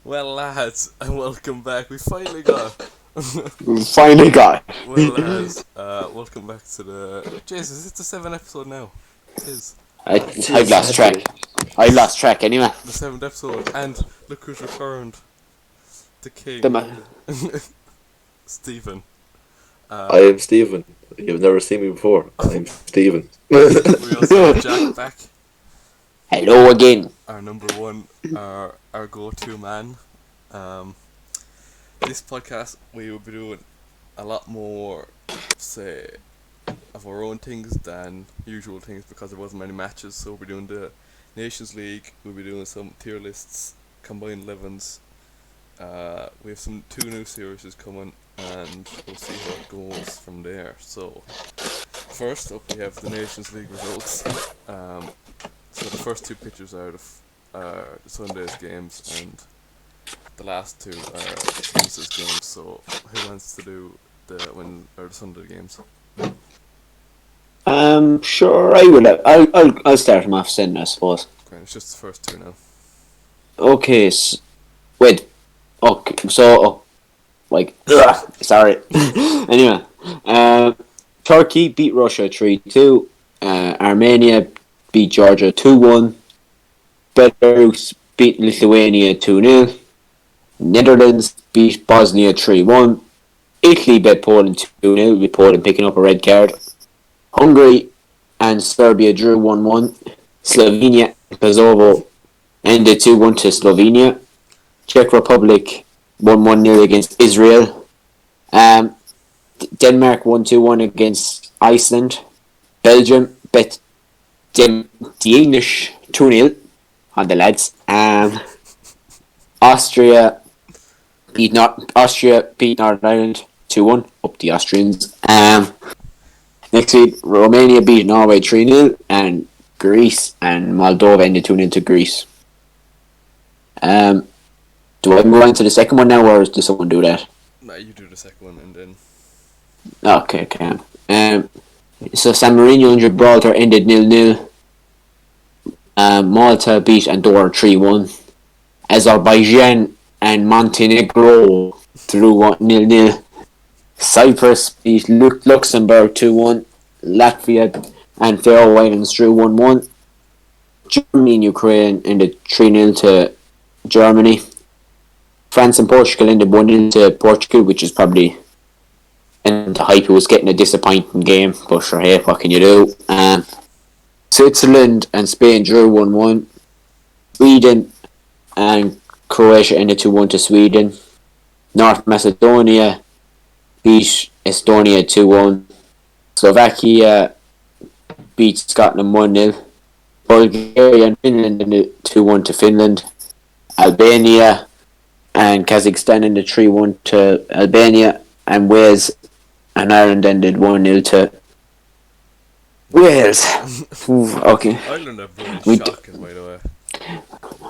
Well, lads, and welcome back. We finally got. Finally got Well, it. lads, welcome back to the. Jesus, it's the 7th episode now. Tis I've Cheers, lost track. I've lost track anyway. the 7th episode, and look who's returned. The The king, ma- Stephen. I am Stephen. You've never seen me before. I'm Stephen. We also have Jack back, Hello again. our number one, our go-to man. Um, this podcast we will be doing a lot more, say, of our own things than usual things because there wasn't many matches. So we'll be doing the Nations League. We'll be doing some tier lists, combined 11s. We have two new series coming, and we'll see how it goes from there. So first up, we have the Nations League results. So the first two pictures are Sunday's games, and the last two are Wednesday's games. So who wants to do the Sunday games? Sure, I will. I'll start him off then, I suppose. Okay, it's just the first two now. Okay, wait. Okay, sorry. Anyway, Turkey beat Russia 3-2. Armenia beat Georgia 2-1. Belarus beat Lithuania 2-0. Netherlands beat Bosnia 3-1. Italy beat Poland 2-0, with Poland picking up a red card. Hungary and Serbia drew 1-1. Slovenia and Kosovo ended 2-1 to Slovenia. Czech Republic won 1-0 against Israel. Denmark won 2-1 against Iceland. Belgium bet the English 2-0 on the lads. Austria beat Northern Ireland 2-1, up the Austrians. Next week, Romania beat Norway 3-0, and Greece and Moldova ended 2-0 to Greece. Do I move on to the second one now, or does someone do that? Nah, you do the second one and then. Okay. So San Marino and Gibraltar ended 0-0. Malta beat Andorra 3-1. Azerbaijan and Montenegro drew 0-0. Cyprus beat Luxembourg 2-1. Latvia and Faroe Islands drew 1-1. Germany and Ukraine ended 3-0 to Germany. France and Portugal ended 1-0 to Portugal, which is probably, and the hype was getting a disappointing game, but sure, hey, what can you do? Switzerland and Spain drew 1-1. Sweden and Croatia ended 2-1 to Sweden. North Macedonia beat Estonia 2-1. Slovakia beat Scotland 1-0. Bulgaria and Finland ended 2-1 to Finland. Albania and Kazakhstan ended 3-1 to Albania. And Wales and Ireland ended 1-0 to Wales. Okay. Ireland are bloody shocking, by the way.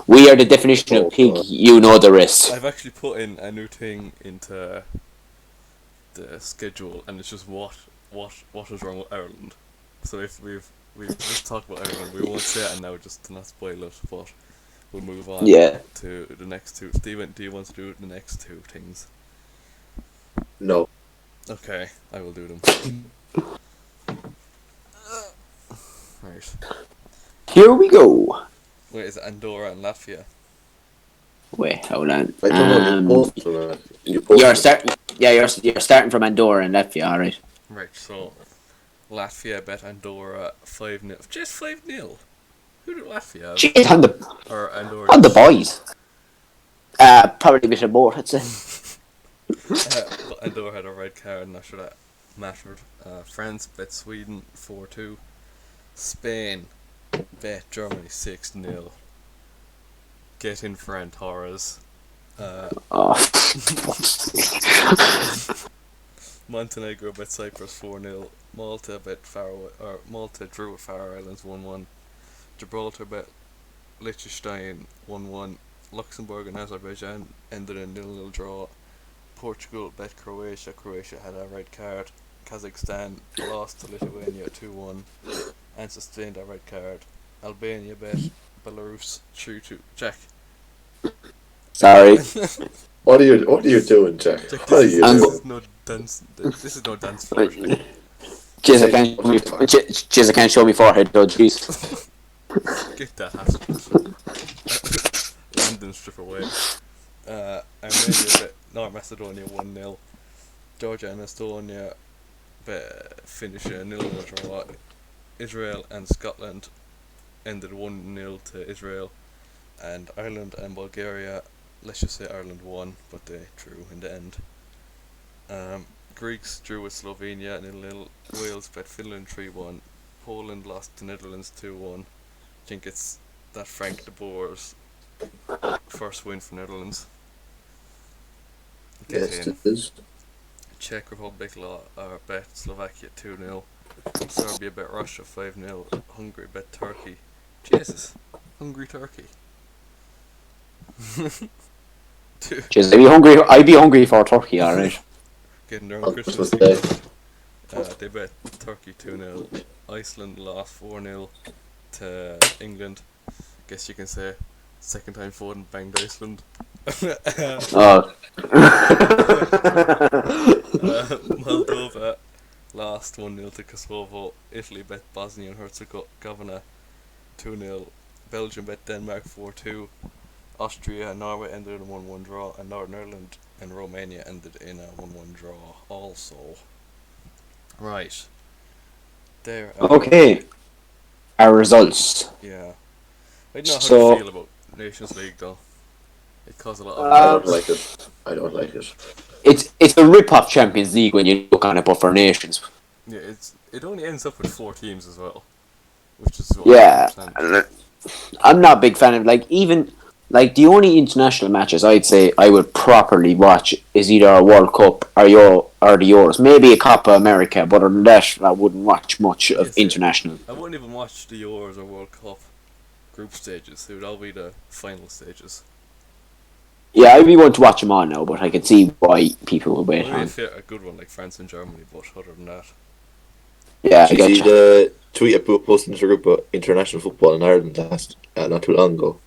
We are the definition of pig. You know the rest. I've actually put in a new thing into the schedule, and it's just what is wrong with Ireland. So if we've just talked about Ireland, we won't say it, and now just to not spoil it, but we'll move on to the next two. Stephen, do you want to do the next two things? No. Okay, I will do them. Right. Here we go. Wait, is it Andorra and Latvia? Wait, hold on. I don't know. You're starting from Andorra and Latvia, alright. Right, so Latvia bet Andorra 5-0. Just 5-0. Who did Latvia have? Jeez, Or Andorra? on the boys. Probably a bit of both, I'd say. But Andorra had a red card, not sure that mattered. France bet Sweden 4-2. Spain bet Germany 6-0. Get in for Torres. Montenegro bet Cyprus 4-0. Malta drew with Faroe Islands 1-1. Gibraltar bet Liechtenstein 1-1. Luxembourg and Azerbaijan ended in 0-0 draw. Portugal bet Croatia. Croatia had a red card. Kazakhstan lost to Lithuania 2-1 and sustained a red card. Albania bet Belarus 3-2. Jack. Sorry. What are you doing, Jack? Jack, What are you I'm doing? is no dance. This is no dance floor. Jeez, I can't show me forehead, though, jeez. Get that hat. London strip away. Armenia beat North Macedonia 1-0. Georgia and Estonia finished a 0-0 draw. Israel and Scotland ended 1-0 to Israel. And Ireland and Bulgaria, let's just say Ireland won, but they drew in the end. Greeks drew with Slovenia 0-0. Wales beat Finland 3-1. Poland lost to Netherlands 2-1. I think it's that Frank de Boer's first win for Netherlands. Yes, it is. Czech Republic bet Slovakia 2-0. Serbia bet Russia 5-0. Hungary bet Turkey. Jesus, Hungary Turkey. Jeez, I'd be hungry for Turkey, alright. Getting their own Christmas Day. they bet Turkey 2-0. Iceland lost 4-0 to England. Guess you can say second time Foden banged Iceland. Moldova lost 1-0 to Kosovo. Italy bet Bosnia and Herzegovina 2-0. Belgium bet Denmark 4-2. Austria and Norway ended in a 1-1 draw, and Northern Ireland and Romania ended in a 1-1 draw also. Right. There. Okay. Our results. Yeah. I don't know how So- to feel about Nations League though. It caused a lot of. I don't like it. I don't like it. It's a rip-off Champions League when you look on it, but for nations. Yeah, it only ends up with 4 teams as well, which is what Yeah. I understand. I'm not a big fan of, even the only international matches I'd say I would properly watch is either a World Cup or the Euros. Maybe a Copa America, but other than that, I wouldn't watch much of Yes, yeah. international. I wouldn't even watch the Euros or World Cup group stages. It would all be the final stages. Yeah, I'd be one to watch them all now, but I can see why people would wait Maybe on. a good one like France and Germany, but other than that, Yeah, I Did you see get you. the tweet I posted into the group about international football in Ireland not too long ago?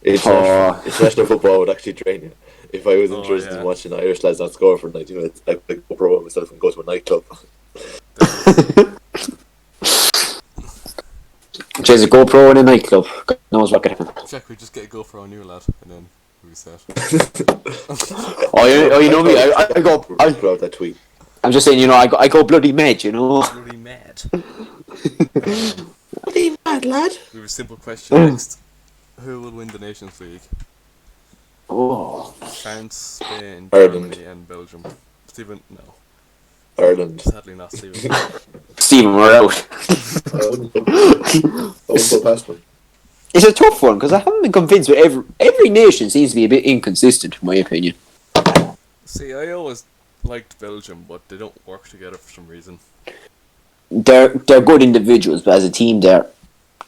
International football would actually train you. If I was interested in watching Irish lads not score for 90 minutes, I'd go pro myself and go to a nightclub. There's a GoPro in a nightclub. God knows what could happen. Jack, we just get a GoPro on you, lad, and then we set. You know me. I go. Put out that tweet. I'm just saying, I go bloody mad, you know. Bloody mad. Bloody mad, lad. We have a simple question next. Who will win the Nations League? Oh, France, Spain, Ireland. Germany, and Belgium. Stephen, no. Ireland. Sadly not Stephen. Stephen, we're out. I wouldn't go past them. It's a tough one because I haven't been convinced. With every nation seems to be a bit inconsistent, in my opinion. See, I always liked Belgium, but they don't work together for some reason. They're good individuals, but as a team, they're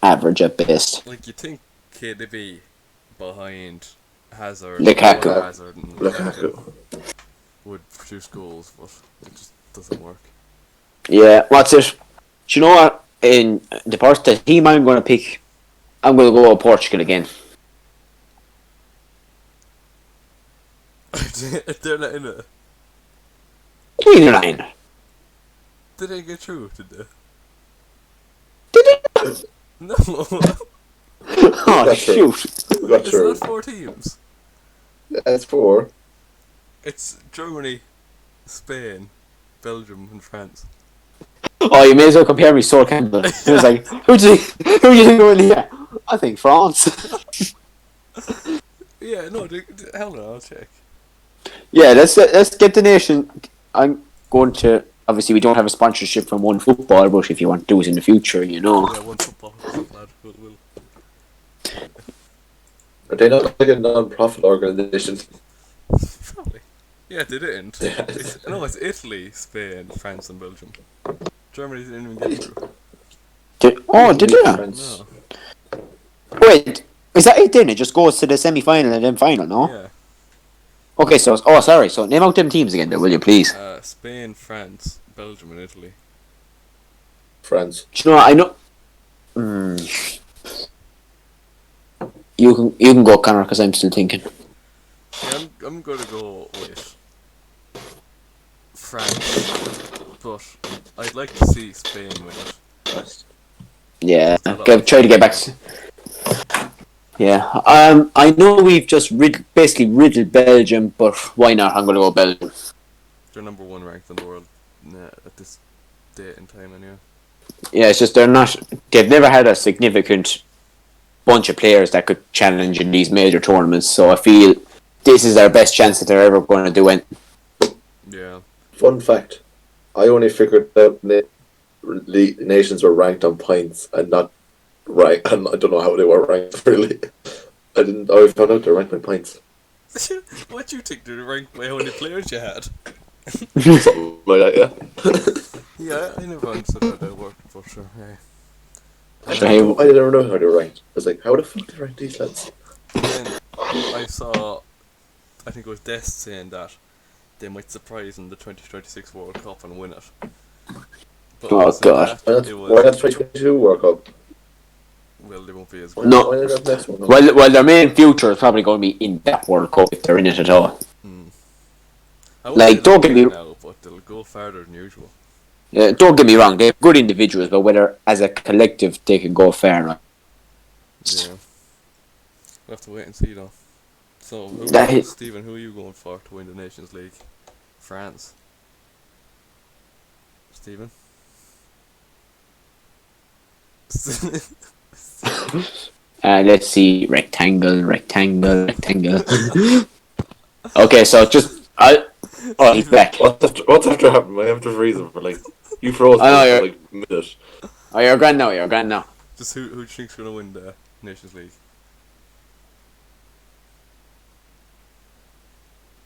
average at best. Like, you think KDB behind Hazard, Lukaku. Hazard and Lukaku. would produce goals, but it just doesn't work. Yeah, what's it? Do you know what? In the team I'm going to pick, I'm going to go with Portugal again. They're not in it. Either line. Did they get through? Did they? Did it? No. Oh, That's true. shoot. We got It's through. not 4 teams. That's 4. It's Germany, Spain, Belgium, and France. Oh, you may as well compare me to Sol Campbell. He was like, who do you think will win here? I think France. Yeah, no, hell no, I'll check. Yeah, let's get the nation. I'm going to. Obviously, we don't have a sponsorship from One Football, but if you want to do it in the future, Yeah, one football lad will. Are they not like a non-profit organisation? Probably. Yeah, they didn't. Yeah. It's Italy, Spain, France, and Belgium. Germany didn't even get through. Did you? France. No. Wait, is that it then? It just goes to the semi-final and then final, no? Yeah. Okay, so name out them teams again, then, will you please? Spain, France, Belgium, and Italy. France. Do you know what, I know... You can go, Connor, because I'm still thinking. I'm gonna go with France, but I'd like to see Spain win it. Yeah, There's a lot of try to get back. fun. Yeah, I know we've just basically riddled Belgium, but why not? I'm going to go Belgium. They're number 1 ranked in the world at this date and time, anyway. Yeah, it's just they've never had a significant bunch of players that could challenge in these major tournaments, so I feel this is their best chance that they're ever going to do it. Yeah. Fun fact: I only figured out nations were ranked on points and not ranked. And I don't know how they were ranked really. I found out they're ranked by points. What do you think? They're ranked by how many players you had? Something like that, yeah. Yeah, I never understood how that worked, but sure. Yeah. I never know how they're ranked. I was like, how the fuck do they rank these lads? Then I saw, I think it was Dest saying that they might surprise in the 2026 World Cup and win it. But Oh, God. Why that's 2022 World Cup? Well, they won't be as Why good. No. why not next one? Well, their main future is probably going to be in that World Cup if they're in it at all. I won't Like, say don't they'll get me- win now, but they'll go farther than usual. Don't get me wrong, they're good individuals, but whether as a collective they can go far enough. Yeah. We'll have to wait and see though. So, Stephen, who are you going for to win the Nations League? France. Stephen? Let's see, rectangle. Okay, so he's back. What's after happened? I have to freeze him for like you froze I know, for you're- like a minute. Oh, you're grand now. Just who do you think's going to win the Nations League?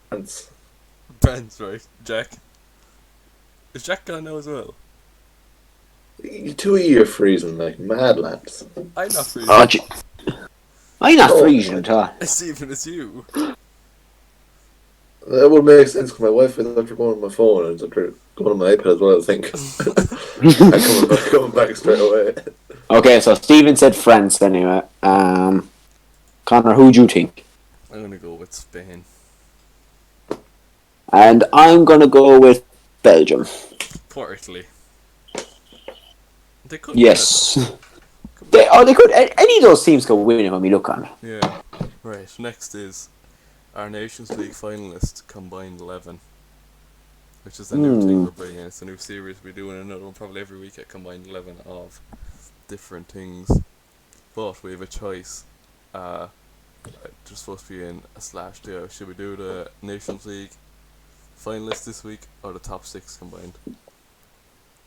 France. France, right? Jack? Is Jack gone now as well? You 2 year freezing like mad lads. I'm not freezing. Oh, I'm not Oh. freezing at all. Stephen, it's you. That would make sense because my wife is after going on my phone and it's after going on my iPad as well, I think. I'm coming back straight away. Okay, so Stephen said France anyway. Connor, who do you think? I'm going to go with Spain. And I'm gonna go with Belgium. Poor Italy. They could Yes. They could. Any of those teams could win it when we look on it. Yeah. Right, next is our Nations League finalists combined 11. Which is a new thing we're bringing in. It's a new series we're doing, another one probably every week at combined 11 of different things. But we have a choice. There's supposed to be in a slash there. Should we do the Nations League finalists this week or the top 6 combined?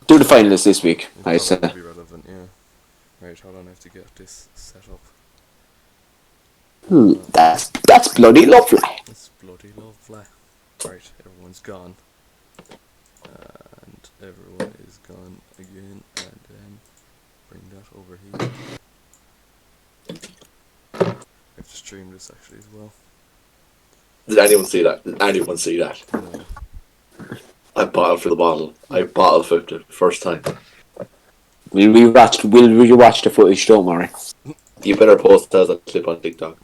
Do the finalists this week, I Probably said. would be relevant, yeah. Right, hold on, I have to get this set up. That's bloody lovely. It's bloody lovely. Right, everyone's gone. And everyone is gone again, and then bring that over here. I have to stream this actually as well. Did anyone see that? No. I bottled for the bottle. I bottle flipped it first time. We'll rewatch the footage, don't worry. You better post that as a clip on TikTok.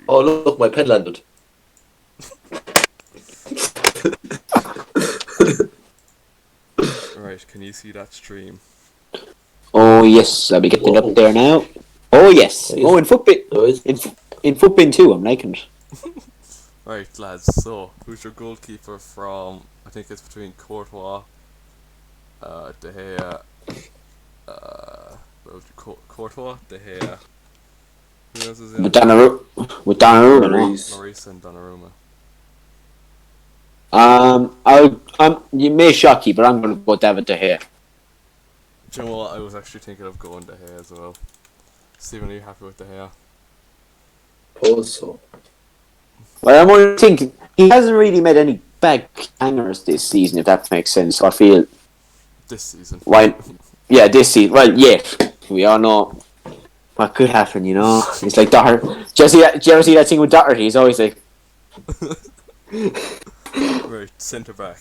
Oh look, my pen landed. Right, can you see that stream? Oh yes, I'll be getting it up there now. Oh yes. Oh, in Footbin. In Footbin too, I'm liking it. Right, lads, so, who's your goalkeeper from, I think it's between Courtois, De Gea, Courtois, De Gea, who else is in With it? Donnarumma, no? Lloris and Donnarumma. You may shock you, but I'm going to go David De Gea. Do you know what? I was actually thinking of going De Gea as well. Stephen, are you happy with De Gea? Pose so. Well, I'm only thinking he hasn't really made any bad hangers this season, if that makes sense. So I feel This season. this season. Well, yeah, we all know what could happen. You know, it's like Doherty. Do you ever see that thing with Doherty? He's always like, Right, centre back.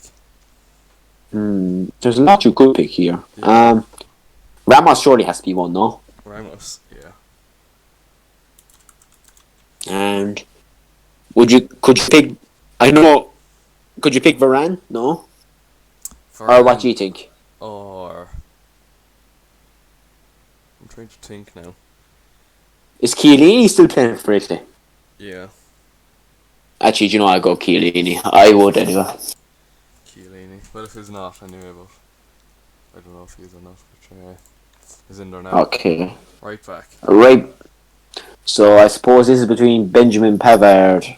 there's a lot you could pick here. Ramos surely has to be one, no? Ramos, yeah. And could you pick? I know. Could you pick Varane? No. Or what do you think? Or I'm trying to think now. Is Chiellini still playing for Italy? Yeah, Actually, do you know, I'd go Chiellini. I would anyway. Chiellini. Well, if he's not anyway, but I don't know if he is or not. But he's in there now. Okay. Right back. Right. So I suppose this is between Benjamin Pavard.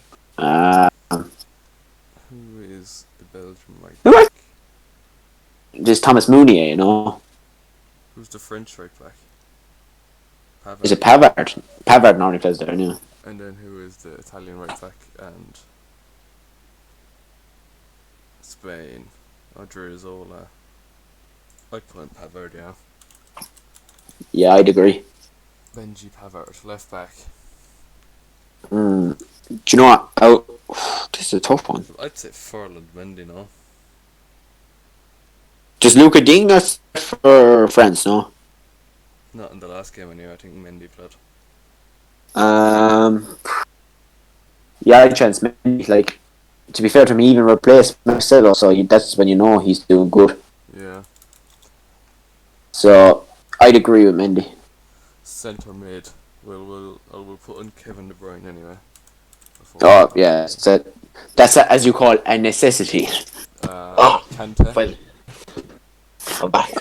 Who is the Belgian right Who back? There's Thomas Meunier, you know. Who's the French right back? Pavard. Is it Pavard? Pavard normally plays there, anyway. And then who is the Italian right back and Spain? Odriozola. I'd put in Pavard, yeah. Yeah, I'd agree. Benji Pavard, left back. Do you know what? Oh, this is a tough one. I'd say Ferland Mendy, no? Does Luca Ding not for France, no? Not in the last game anyway, I think Mendy played. Yeah, I'd chance Mendy. Like, to be fair to him, he even replaced Marcelo, so that's when you know he's doing good. Yeah. So I'd agree with Mendy. Centre mid. We'll put in Kevin De Bruyne anyway. Oh yeah, so that's as you call a necessity. Kante. Fine. I'm back.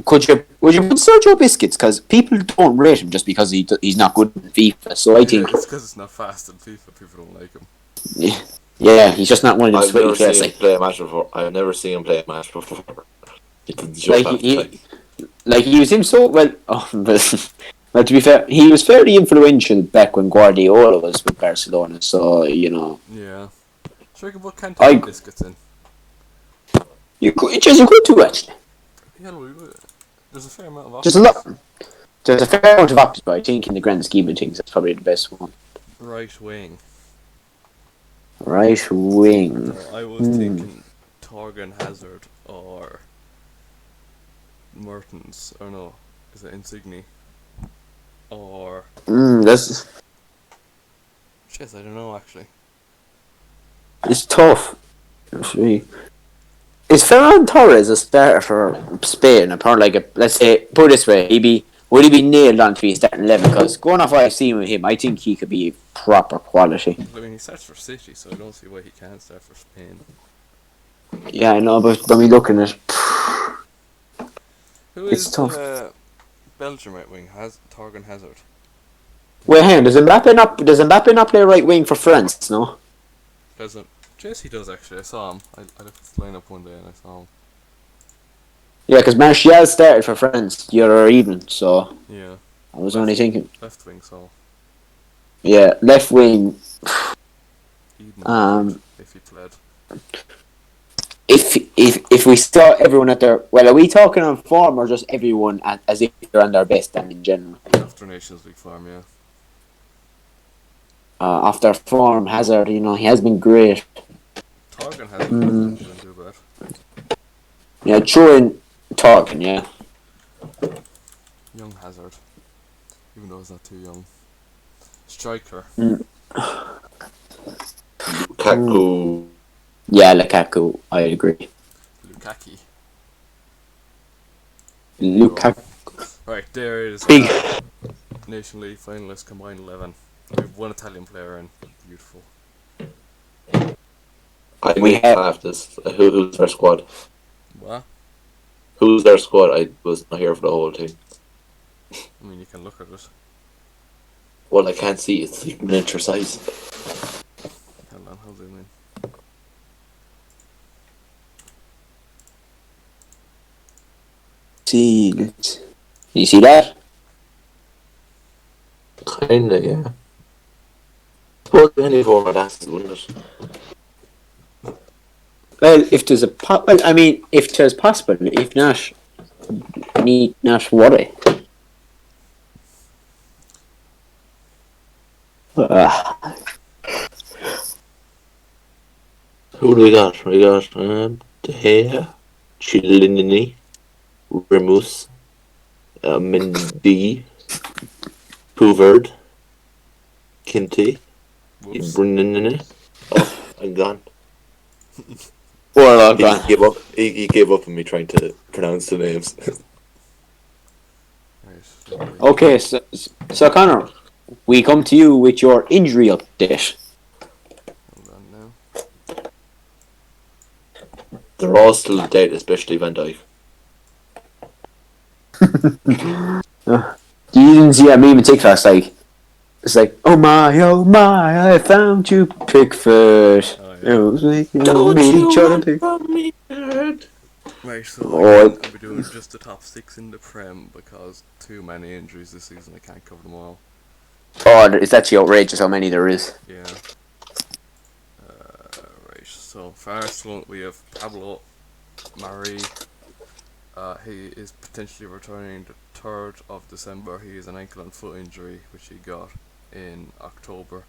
Would you put Sergio Biscuits? Because people don't rate him just because he's not good in FIFA. So I think It's because it's not fast in FIFA. People don't like him. yeah, he's just not one of them I've sweaty never players. seen him play a match before. I've never seen him play a match before. He was him so well. Oh, well, to be fair, he was fairly influential back when Guardiola was with Barcelona. So you know, Yeah. Sure, you can put Kante and Biscuits in. you could do actually. Yeah, there's a fair amount of There's options. There's a fair amount of options, but I think in the grand scheme of things, that's probably the best one. Right wing. Right wing. I was thinking Torgan Hazard or Mertens, or no, is it Insigne? Or That's Jeez, I don't know actually. it's tough. Is Ferran Torres a starter for Spain? Apparently, like let's say, put it this way, would he be nailed on to be starting 11? Because going off what I've seen with him, I think he could be proper quality. I mean, he starts for City, so I don't see why he can't start for Spain. Yeah, I know, but when we looking at Who It's is tough. Belgium right wing? Torgan Hazard. wait, hang on, does Mbappe not play right wing for France? No. Doesn't. Yes, he does actually. I saw him. I looked at the lineup one day and I saw him. Yeah, because Martial started for France the other evening, so Yeah. I was only thinking. Left wing, so Yeah, left wing. Eden if he played. If we saw everyone at their are we talking on form or just everyone as if they're on their best and in general? After Nations League form, yeah. After form, Hazard, you know, he has been great. Torgan Hazard didn't do bad. Yeah, true in talking, yeah. Young Hazard, even though he's not too young. Striker. Lukaku. Yeah, Lukaku, I agree. Lukaku. Right, there it is. Big. Nation League finalists combined 11. We have one Italian player in. Beautiful. We have half this. Who's their squad? What? Who's their squad? I was not here for the whole thing. I mean, you can look at it. Well, I can't see. It's like miniature size. Hold on, I'll zoom in. See, you see that? Kinda, yeah. Suppose any form of that, wouldn't it? Well, if there's if there's possible, if not, need not worry. Who do we got? We got De Gea, Chiellini, Remus, Mindy, Pooverd, Kinty, Whoops. Oh, I'm gone. Warlock He gone. gave up. He gave up on me trying to pronounce the names. Right. Okay, so Connor, we come to you with your injury update. Hold on now. They're all still dead, especially Van Dijk. You didn't see that meme in TikTok? It's like, oh my, I found you, Pickford. Oh, yeah. It was making each other pick. from me, nerd? Right, so Oh. again, I'll be doing just the top 6 in the Prem because too many injuries this season, I can't cover them all. Oh, it's actually outrageous how many there is. Yeah. Right, so for Arsenal we have Pablo Mari. He is potentially returning the 3rd of December. He has an ankle and foot injury which he got in October.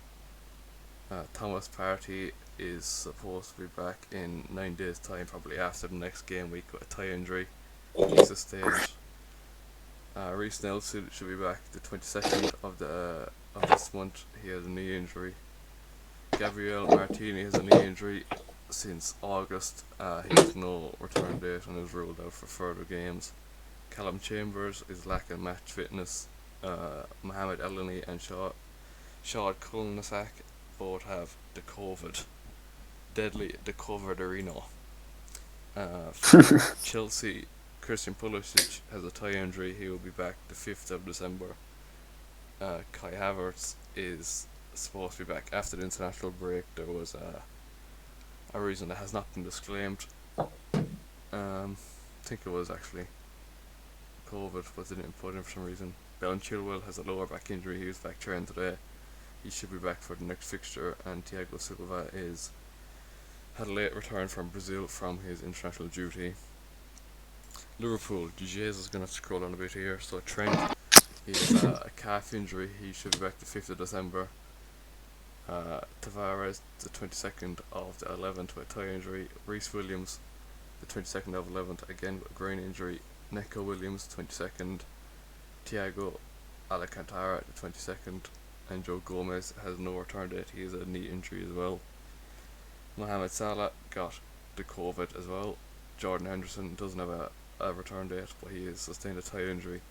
Thomas Partey is supposed to be back in 9 days' time, probably after the next game week with a thigh injury he sustained. Reece Nelson should be back the 22nd of this month. He has a knee injury. Gabriel Martini has a knee injury since August. He has no return date and is ruled out for further games. Callum Chambers is lacking match fitness. Mohamed Elneny and Sean Kulnasak both have the COVID. Deadly the COVID-arena. For Chelsea, Christian Pulisic has a thigh injury. He will be back the 5th of December. Kai Havertz is supposed to be back after the international break. There was a reason that has not been disclaimed. I think it was actually COVID, but they didn't put in for some reason. Ben Chilwell has a lower back injury. He was back training today. He should be back for the next fixture. And Thiago Silva had a late return from Brazil from his international duty. Liverpool, Jesus is going to scroll on a bit here. So Trent, he has a calf injury. He should be back the 5th of December. Tavares, the 22nd of the 11th with a thigh injury. Reece Williams, the 22nd of 11th, again with a groin injury. Neco Williams, 22nd. Thiago Alcantara, the 22nd. And Joe Gomez has no return date. He has a knee injury as well. Mohamed Salah got the COVID as well. Jordan Henderson doesn't have a return date, but he has sustained a thigh injury.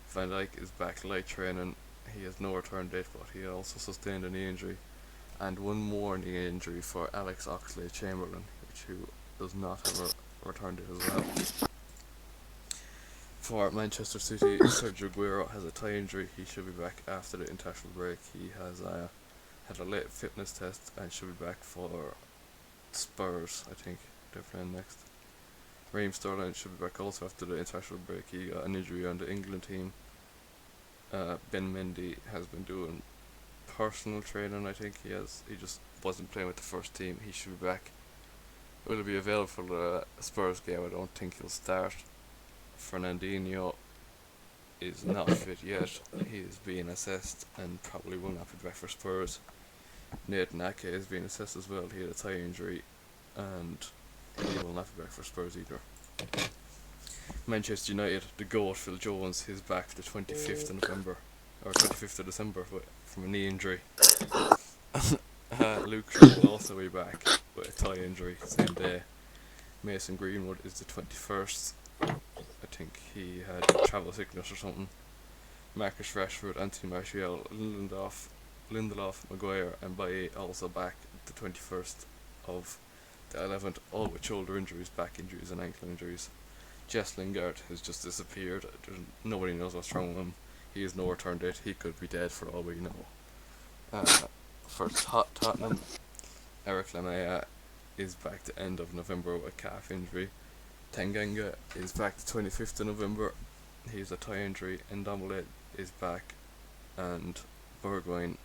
Van Dijk is back light training. He has no return date, but he also sustained a knee injury. And one more knee injury for Alex Oxlade-Chamberlain, who does not have a return date as well. For Manchester City, Sergio Aguero has a thigh injury. He should be back after the international break. He has had a late fitness test and should be back for Spurs, I think. They're playing next. Raheem Sterling should be back also after the international break. He got an injury on the England team. Ben Mendy has been doing personal training, I think. He just wasn't playing with the first team. He should be back. Will he be available for the Spurs game? I don't think he'll start. Fernandinho is not fit yet. He is being assessed and probably will not be back for Spurs. Nathan Ake is being assessed as well. He had a thigh injury and he will not be back for Spurs either. Manchester United, the GOAT Phil Jones is back the 25th of November or 25th of December from a knee injury. Luke Shaw will also be back with a thigh injury same day. Mason Greenwood is the 21st. I think he had travel sickness or something. Marcus Rashford, Anthony Martial, Lindelof, Maguire and Bailly also back the 21st of the 11th, all with shoulder injuries, back injuries and ankle injuries. Jess Lingard has just disappeared. Nobody knows what's wrong with him. He has no return date. He could be dead for all we know. For Tottenham, Eric Lamela is back the end of November with a calf injury. Tanganga is back the 25th of November. He has a thigh injury. Ndombele is back, and Bergwijn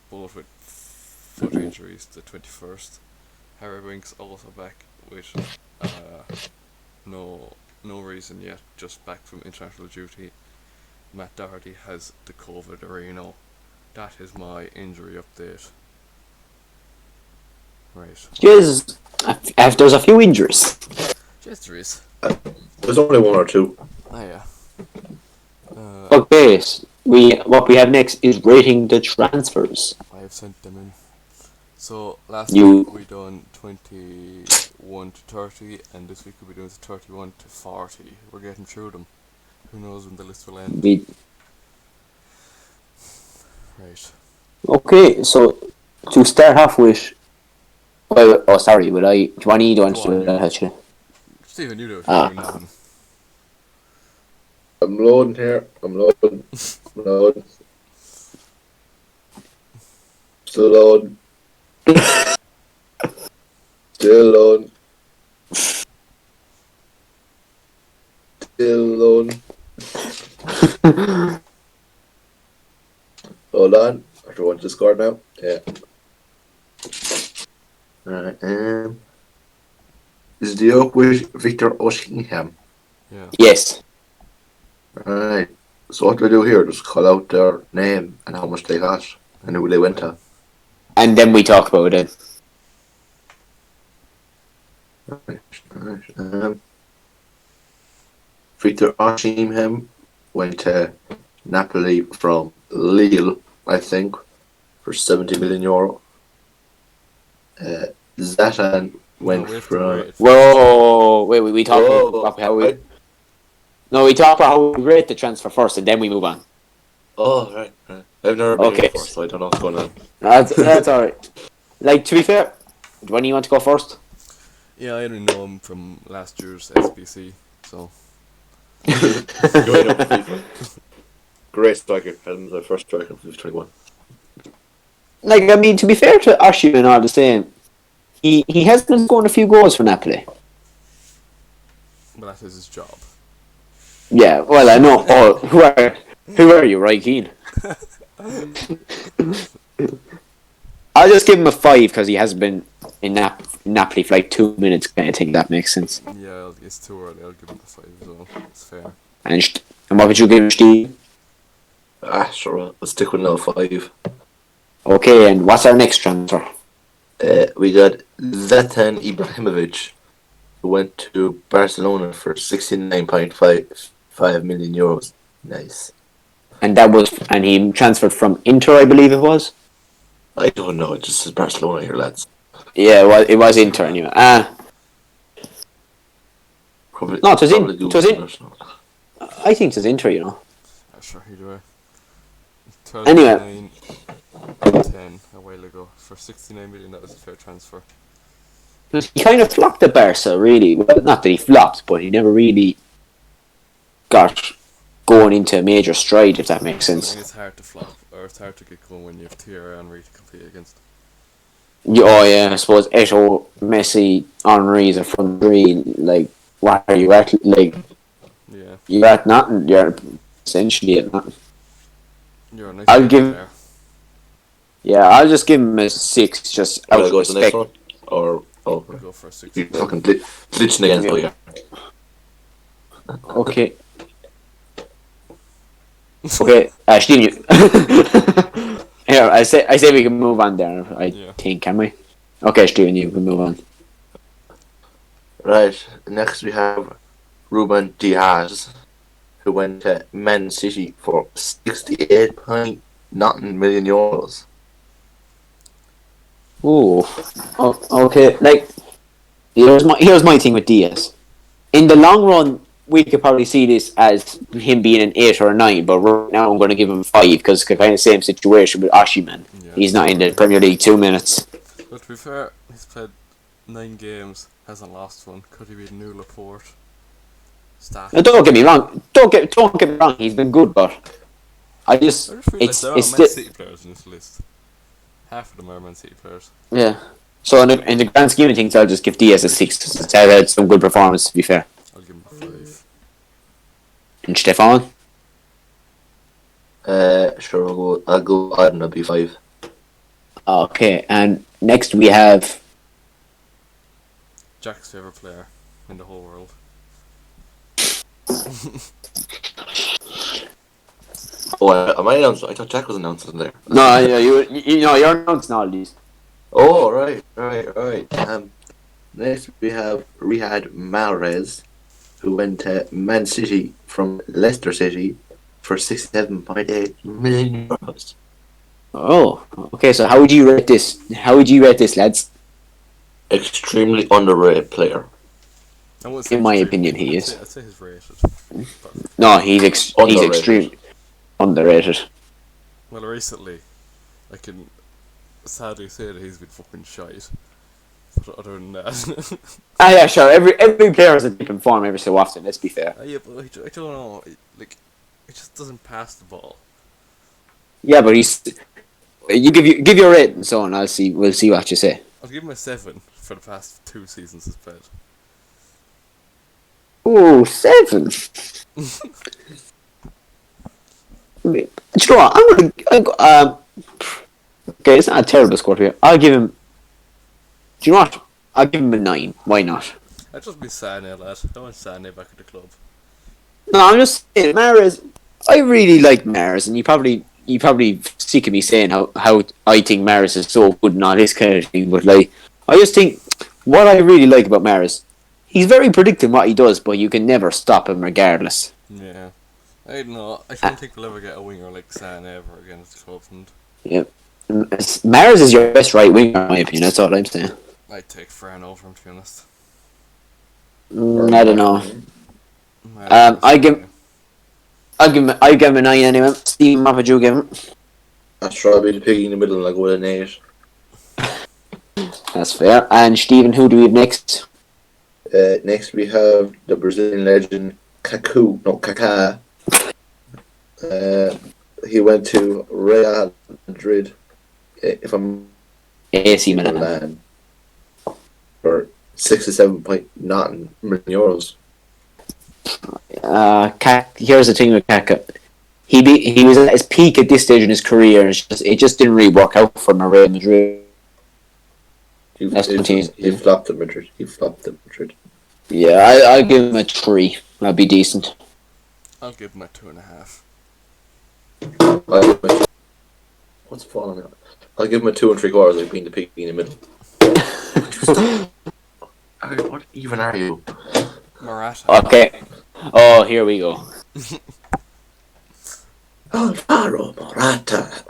both with foot injuries the 21st. Harry Winks also back with no reason yet, just back from international duty. Matt Doherty has the COVID-arena. That is my injury update. Right. Jesus, there's a few injuries. Yes, there is. There's only one or two. Oh yeah. Okay, what we have next is rating the transfers. I have sent them in. So last You- week we done 21 to 30, and this week we'll be doing 31 to 40. We're getting through them. Who knows when the list will end? We Right. Okay, so to start off with, oh sorry, will I? Do you want to Go do on, it? you. Actually, Stephen, you do it. Ah. You're doing nothing. I'm loading here. I'm loading. I'm loading. Still loading. Still loading. Still loading. Hold on. Everyone just scored now. Yeah. Alright. Is the up with Victor Oshingham? Yeah. yes. Alright. So what do we do here? Just call out their name and how much they got and who they went to. And then we talk about it. Alright. Victor Osimhen went to Napoli from Lille, I think, for €70 million. Zlatan went No, we have to from. wait. Whoa, wait, we talk Whoa, about how we. I- No, we talk about how we rate the transfer first, and then we move on. Oh, right. I've never been Okay. here before, so I don't know what's going on. That's all right. Like, to be fair, when you want to go first? Yeah, I only know him from last year's SBC, so Going up FIFA. Great striker. Had him as the first striker of FIFA 21. Like, I mean, to be fair to Oshie and all the same, he has been scoring a few goals for Napoli. but that is his job. Yeah, well, I know. Oh, who are you, right, Keane? I'll just give him a 5 because he hasn't been in Napoli for like 2 minutes. Kind of thing. That makes sense. Yeah, it's too early. I'll give him a 5 as well. It's fair. And what would you give him, Steve? Sure. Let's stick with no 5. Okay, and what's our next transfer? We got Zlatan Ibrahimovic, who went to Barcelona for €69.55 million. Nice. And he transferred from Inter, I believe it was. I don't know. It just says Barcelona here, lads. Yeah, well, it was Inter anyway. Probably. No, it was probably do Arsenal. I think it was Inter, you know. Sure, either way. Anyway. 10 a while ago for 69 million. That was a fair transfer. He kind of flopped at Barca, really. Well, not that he flopped, but he never really got going into a major stride, if that makes I sense. think it's hard to flop, or it's hard to get going when you have Thierry Henry to compete against. Oh, yeah, I suppose Eto'o, Messi, Henry is a front three. Like, what are you at? Like, Yeah, you're at nothing. You're essentially at nothing. you're a nice I'll player give- there. Yeah, I'll just give him a 6, just out I'll of go to the next respect. one. Or We'll go for a 6. you fucking glitching again. Oh yeah. Okay. Okay, Steve, you. Yeah, I say we can move on there. I Yeah. think, can we? Okay, Steven, you can move on. Right. Next we have Ruben Diaz, who went to Man City for €68 million. Ooh. Okay. Like, here's my thing with Diaz. In the long run, we could probably see this as him being an 8 or a 9, but right now I'm going to give him 5 because it's kind of the same situation with Osimhen. Yeah. He's not in the Premier League 2 minutes. But to be fair, he's played 9 games, hasn't lost one. Could he be the new Laporte? Now, don't get me wrong. Don't get me wrong. He's been good, but I just I just feel like it's there are it's Man still City players in this list. Half of them are Man City players. yeah. So in the grand scheme of things, I'll just give Diaz a 6. 'Cause it's had some good performance, to be fair. I'll give him a 5. And Stefan. Sure, I'll go. I don't know, be 5. Okay, and next we have Jack's favourite player in the whole world. Oh, am I announced? I thought Jack was announced in there. no, yeah, you know you're announcing all these. Oh, right. Next we have Riyad Mahrez, who went to Man City from Leicester City for 67.8 million euros. Oh, okay. So how would you rate this? How would you rate this, lads? Extremely underrated player. I wouldn't say In my extremely. opinion, he is. I'd say he's rated. But, No, he's Underrated. extreme underrated. well, recently, I can sadly say that he's been fucking shite. But other than that, Ah, yeah, sure. Every player has a different form every so often. Let's be fair. yeah, but I don't know. Like, it just doesn't pass the ball. Yeah, but you give your rating, so on. We'll see what you say. I'll give him a 7 for the past 2 seasons he's played. Ooh, 7. Do you know what? Okay, it's not a terrible score here. I'll give him. Do you know what? I'll give him a 9. Why not? I'd just be Sané, lad. I want Sané back at the club. No, I'm just saying, Mahrez. I really like Mahrez, and you probably sick of me saying how I think Mahrez is so good and all this kind of thing. But like, I just think what I really like about Mahrez, he's very predictive in what he does, but you can never stop him regardless. Yeah. I don't know. I don't think we'll ever get a winger like Sané ever again at the club. And Yep. Mahrez is your best right winger, in my opinion. That's all I'm saying. I'd take Fran over him, to be honest. I don't know. I give him a 9 anyway. Steve, what would you give him? I'd try to be the piggy in the middle and like with an 8. That's fair. And Stephen, who do we have next? Next we have the Brazilian legend Kaká. He went to Real Madrid, if I'm AC Milan. for 67.9 million euros. Here's the thing with Kaká. He was at his peak at this stage in his career, and it just didn't really work out for Real Madrid. He flopped at Madrid. Yeah, I'll give him a 3. That'd be decent. I'll give him a 2.5. What's falling out? I'll give him a 2 3/4, like being the piggy in the middle. What even are you? Morata. Okay. Oh, here we go. Alvaro Morata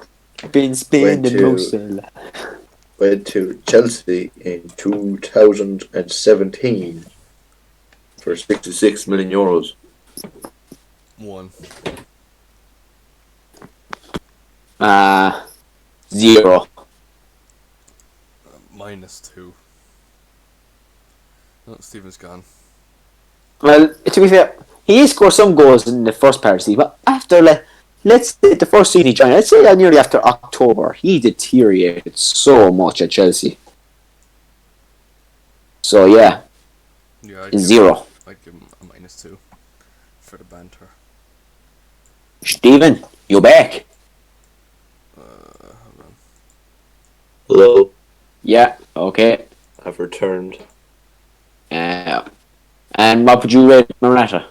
Been spinning most went to Chelsea in 2017 for 66 million euros. 1. 0. -2. Oh, Stephen's gone. Well, to be fair, he scored some goals in the first part of the season, but after, let's say the first season he joined, let's say nearly after October, he deteriorated so much at Chelsea. So, yeah, Yeah, 0. I'd give him a -2 for the banter. Stephen, you back? Hold on. Hello, Yeah, okay. I've returned. And what would you rate Morata?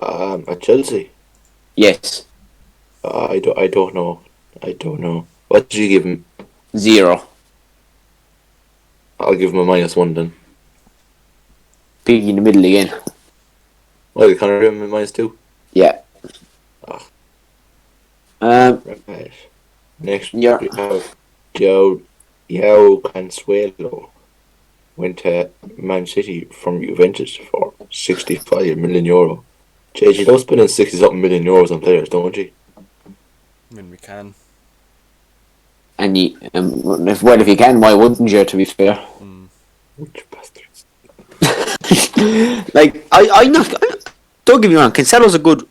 At Chelsea. Yes, I don't know. What did you give him? 0. I'll give him a -1 then. Piggy in the middle again. Well, you can't give him a -2. Yeah. Ah. Right. Next Yeah. we have João Cancelo. Went to Man City from Juventus for 65 million euro. JG, don't spend 60-something million euros on players, don't you? I mean, we can. And if you can, why wouldn't you? To be fair, Which bastards. Don't get me wrong. Cancelo's a good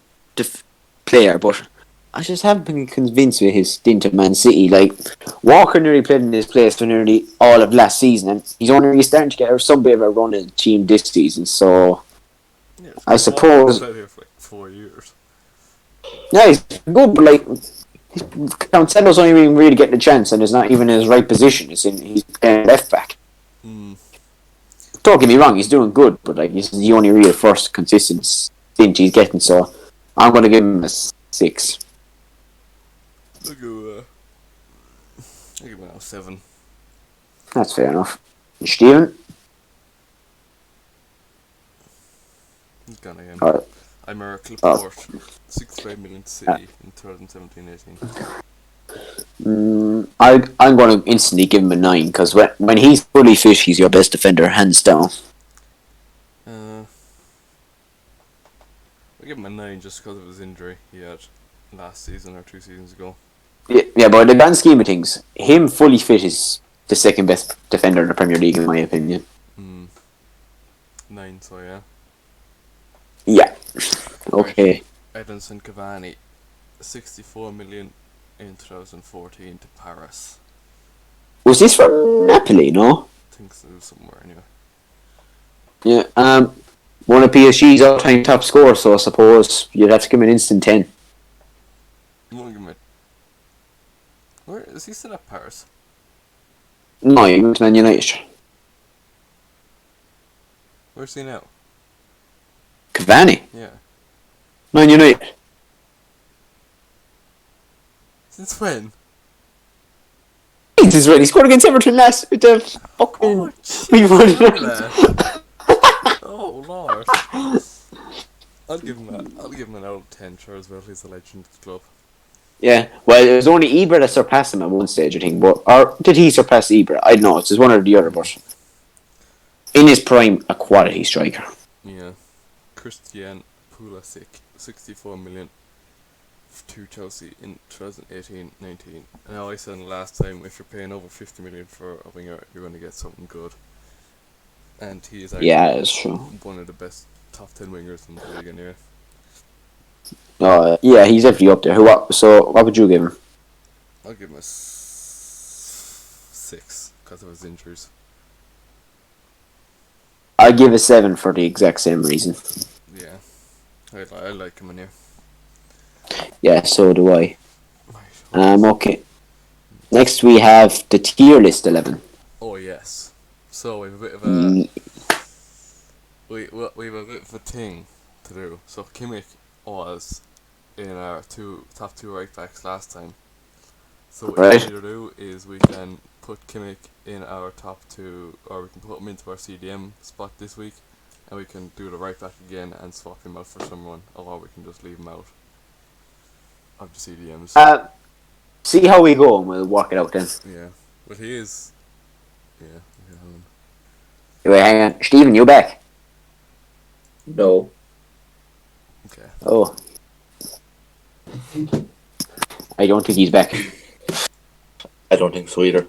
player, but I just haven't been convinced with his stint at Man City. Like, Walker nearly played in this place for nearly all of last season, and he's only really starting to get some bit of a run in the team this season. So, Yeah, I suppose. Played here for like 4 years. Yeah, he's good, but Cancelo's only really getting a chance, and it's not even in his right position. He's playing left back. Don't get me wrong, he's doing good, but he's the only real first consistent stint he's getting. So, I'm going to give him a 6. I'll give him a 7. That's fair enough. Steven? He's gone again. Alright. American Oh. Port, 65 million to City in 2017-18. I'm going to instantly give him a 9 because when he's fully fit, he's your best defender, hands down. I'll give him a 9 just because of his injury he had last season or 2 seasons ago. Yeah, but in the grand scheme of things, him fully fit is the second best defender in the Premier League, in my opinion. 9, so yeah. Yeah. Okay. Edinson Cavani, 64 million in 2014 to Paris. Was this from Napoli? No. I think so, somewhere anyway. Yeah. One of PSG's all-time top scorers, so I suppose you'd have to give him an instant 10. You won't give him a... Where is he still at Paris? No, he went to Man United. Where's he now? Cavani, Yeah. Man United. Since when? Jesus, right. He scored against Everton last with the fucking. We won it. Oh Lord! I'll give him an out of 10. Sure, as well. He's a legend of the club. Yeah, well, it was only Ibra that surpassed him at one stage, I think. But or did he surpass Ibra? I don't know. It's just one or the other. But in his prime, a quality striker. Yeah. Christian Pulisic, 64 million to Chelsea in 2018-19. Now I said last time, if you're paying over 50 million for a winger, you're going to get something good. And he is actually Yeah, that's true. one of the best top 10 wingers in the league anyway. Yeah, he's definitely up there. So, what would you give him? I'll give him a 6 because of his injuries. I give a 7 for the exact same reason. Yeah, I like him in here. Yeah, so do I. Right. Okay. Next we have the tier list 11. Oh yes. So we have a bit of a we have a bit of a thing to do. So Kimmich was in our top two right backs last time. So what we Right. can either do is we can put Kimmich in our top 2, or we can put him into our CDM spot this week, and we can do the right back again and swap him out for someone, or we can just leave him out of the CDMs. See how we go and we'll work it out then. Yeah. But he is. Yeah. Wait, hang on. Stephen, you back? No. Okay. Oh. I don't think he's back. I don't think so either.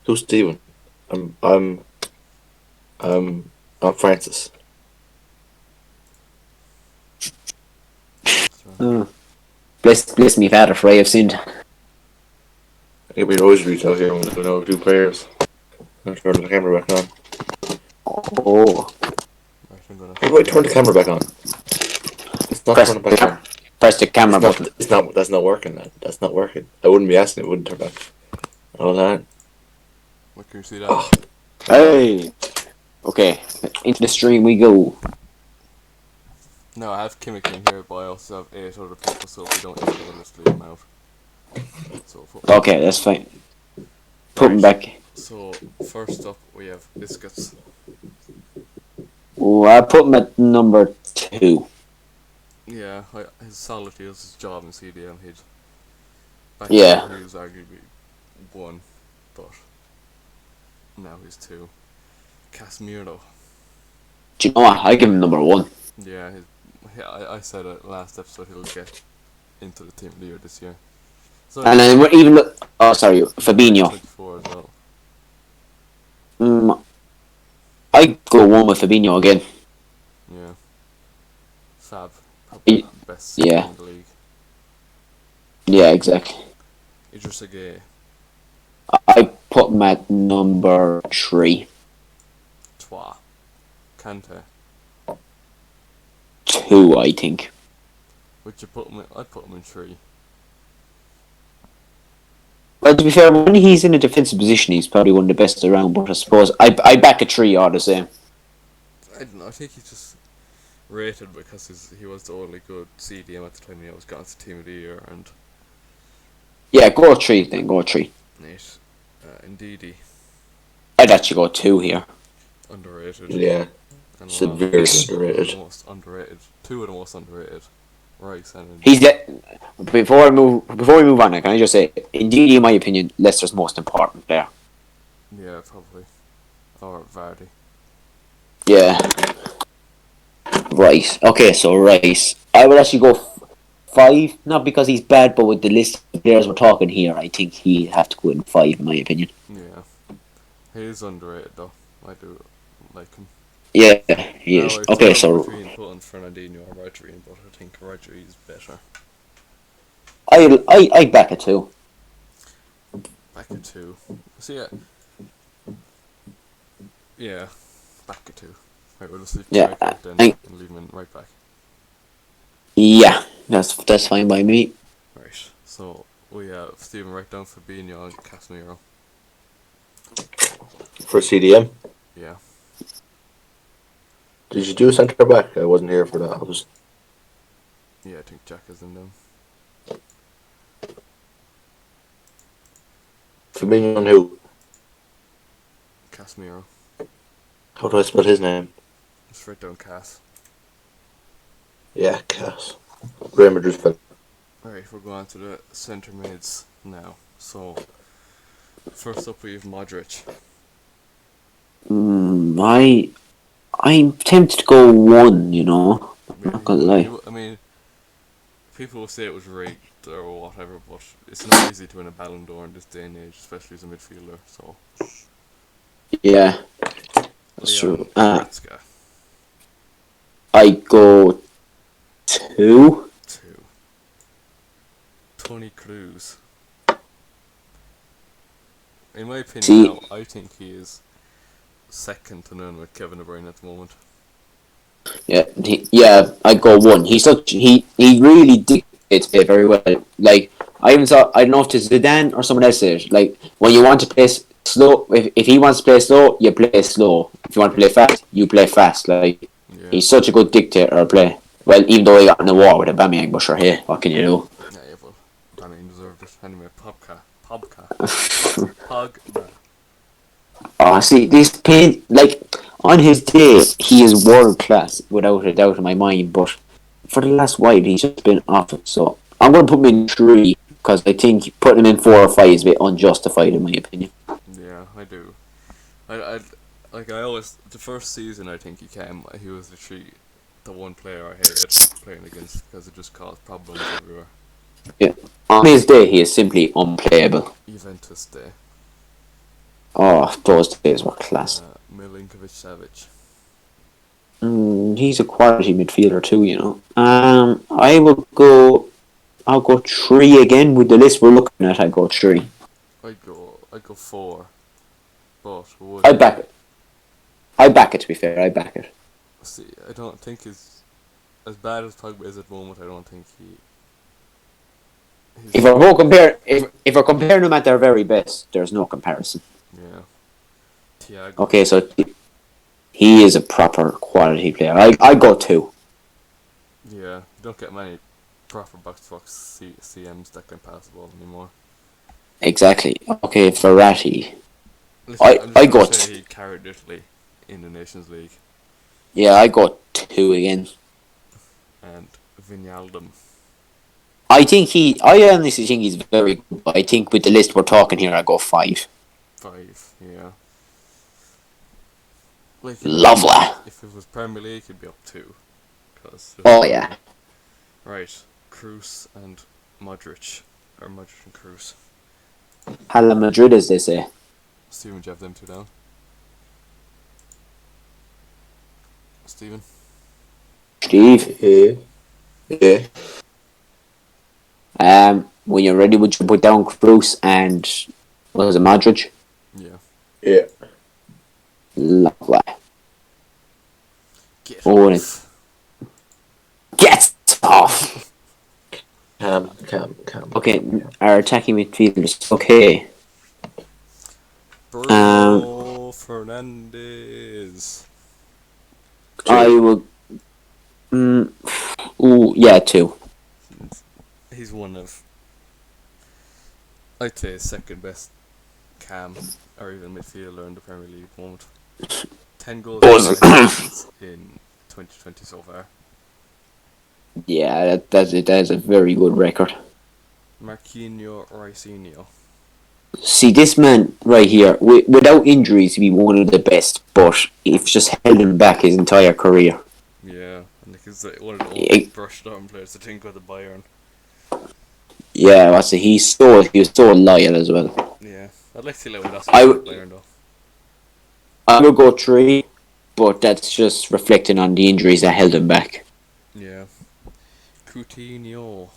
Who's Steven? I'm Francis. Oh. Bless me, Father, for I have sinned. I get my rosaries out here when we know 2 players. I'm turning the camera back on. Oh. Right, I'm gonna. How do I turn the camera back on? It's not turning back on. Press the camera button. That's not working. That's not working. I wouldn't be asking it wouldn't turn back. All that. What can you see that? Oh. Hey! Okay, into the stream we go. No, I have Kimmich in here, but I also have 8 other people, so if we don't use them, we'll just leave them out. So, Okay, that's fine. Put him back. So, first up, we have Biscuits. Oh, I put him at number 2. Yeah, his solidity is his job in CDM. Back Yeah. then he was arguably 1, but now he's 2. Casemiro. Do you know what? I give him number 1. Yeah, I said it last episode, he'll get into the team of the year this year. So And then we're even look. Oh, sorry, Fabinho. 24 as well. I go 1 with Fabinho again. Yeah. Fab. Probably best yeah. in the league. Yeah, exactly. Idrissa Gueye. I put him at number 3. Trois. Kante. 2, I think. Would you put him in? I'd put him in 3. Well, to be fair, when he's in a defensive position, he's probably one of the best around. But I suppose I back a 3 all the same. I don't know. I think he's just rated because he was the only good CDM at the time. He was got to Team of the Year and Yeah, go 3 then. Go 3. Nate. Ndidi. I'd actually go 2 here. Underrated. Yeah. Second one. Severely underrated. Most underrated. Two of the most underrated. Rice and He's before we move on, can I just say, indeed, in my opinion, Leicester's most important player. yeah, probably. Or Vardy. Yeah. Rice. Okay, so Rice. I would actually go 5, not because he's bad, but with the list of players we're talking here, I think he'd have to go in 5, in my opinion. Yeah. He is underrated though. I do like him. Yeah, he Now, is. it's Okay, not so between putting Fernandinho or Rodri, but I think Rodri is better. I back it too. Back at 2. So yeah, back at 2. Right, we'll just leave Yeah, Drake out then and leave him in right back. Yeah, that's fine by me. Right, so we have Stephen right down Fabinho and Casemiro. For CDM. Yeah. Did you do a centre back? I wasn't here for that. Yeah, I think Jack is in them. Fabinho and who? Casemiro. How do I spell his name? Just right down Cas. Yeah, Cass. Real Madrid fan. Right, we're going to the centre mids now. So, first up we have Modric. I'm tempted to go 1. You know, I'm not gonna lie. I mean, people will say it was rigged or whatever, but it's not easy to win a Ballon d'Or in this day and age, especially as a midfielder. So, Yeah, that's true. Goretzka. I go 2. 2. Tony Cruz. In my opinion, See- now, I think he is second to none with Kevin De Bruyne at the moment. Yeah, I go 1. He really dictates play very well. Like I don't know if it's Zidane or someone else said it. Like when you want to play slow, if he wants to play slow, you play slow. If you want to play fast, you play fast. Like Yeah. he's such a good dictator of play. Well, even though he got in the war with Aubameyang, but sure, hey, what can you do? Yeah, but Danny deserved it. Anyway, Pogba. See, this pain, like, on his day, he is world class, without a doubt in my mind, but for the last while, he's just been awful. So, I'm going to put him in 3, because I think putting him in 4 or 5 is a bit unjustified, in my opinion. Yeah, I do. I always, the first season I think he was literally the one player I hated playing against because it just caused problems everywhere. Yeah. On his day, he is simply unplayable. Juventus Day. Oh, those days were class. Milinkovic Savic. He's a quality midfielder too, you know. I'll go 3 again with the list we're looking at. I go 3. I'd go 4. But I back it. To be fair, I back it. See, I don't think as bad as Pogba is at the moment. I don't think If we're comparing them at their very best, there's no comparison. Yeah. Thiago. Okay, so he is a proper quality player. I go 2. Yeah, you don't get many proper box-to-box CMs that can pass the ball anymore. Exactly. Okay, Verratti. Listen, I got. He carried Italy in the Nations League. Yeah, I got 2 again. And Wijnaldum. I honestly think he's very good, but I think with the list we're talking here, I go 5. 5, yeah. Like, Lovely. If it was Premier League, it'd be up 2. Oh, yeah. Right, Kroos and Modric. Or Modric and Kroos. Hala Madrid, as they say. Stephen, do you have them 2 down? Stephen? Steve? Yeah. When you're ready, would you put down Kroos and, what was it, Modric? Yeah. Yeah. Lovely. Get Oh, off. Get off! Cam. Okay, our attacking midfielders. Okay. Bruno Fernandes. I will. Yeah, 2. He's one of, I'd say, second best cam or even midfielder in the Premier League at the moment. 10 goals Goals. in 2020 so far. Yeah, that is a very good record. Marquinhos Ricinho. See, this man right here, without injuries, he'd be one of the best, but it's just held him back his entire career. Yeah, and like he's one of the Yeah. old brushed down players to think of the Bayern. Yeah, I say he was so loyal as well. Yeah, I'd like to see Lewandowski I for w- Bayern though. I would go 3, but that's just reflecting on the injuries that held him back. Yeah. Coutinho.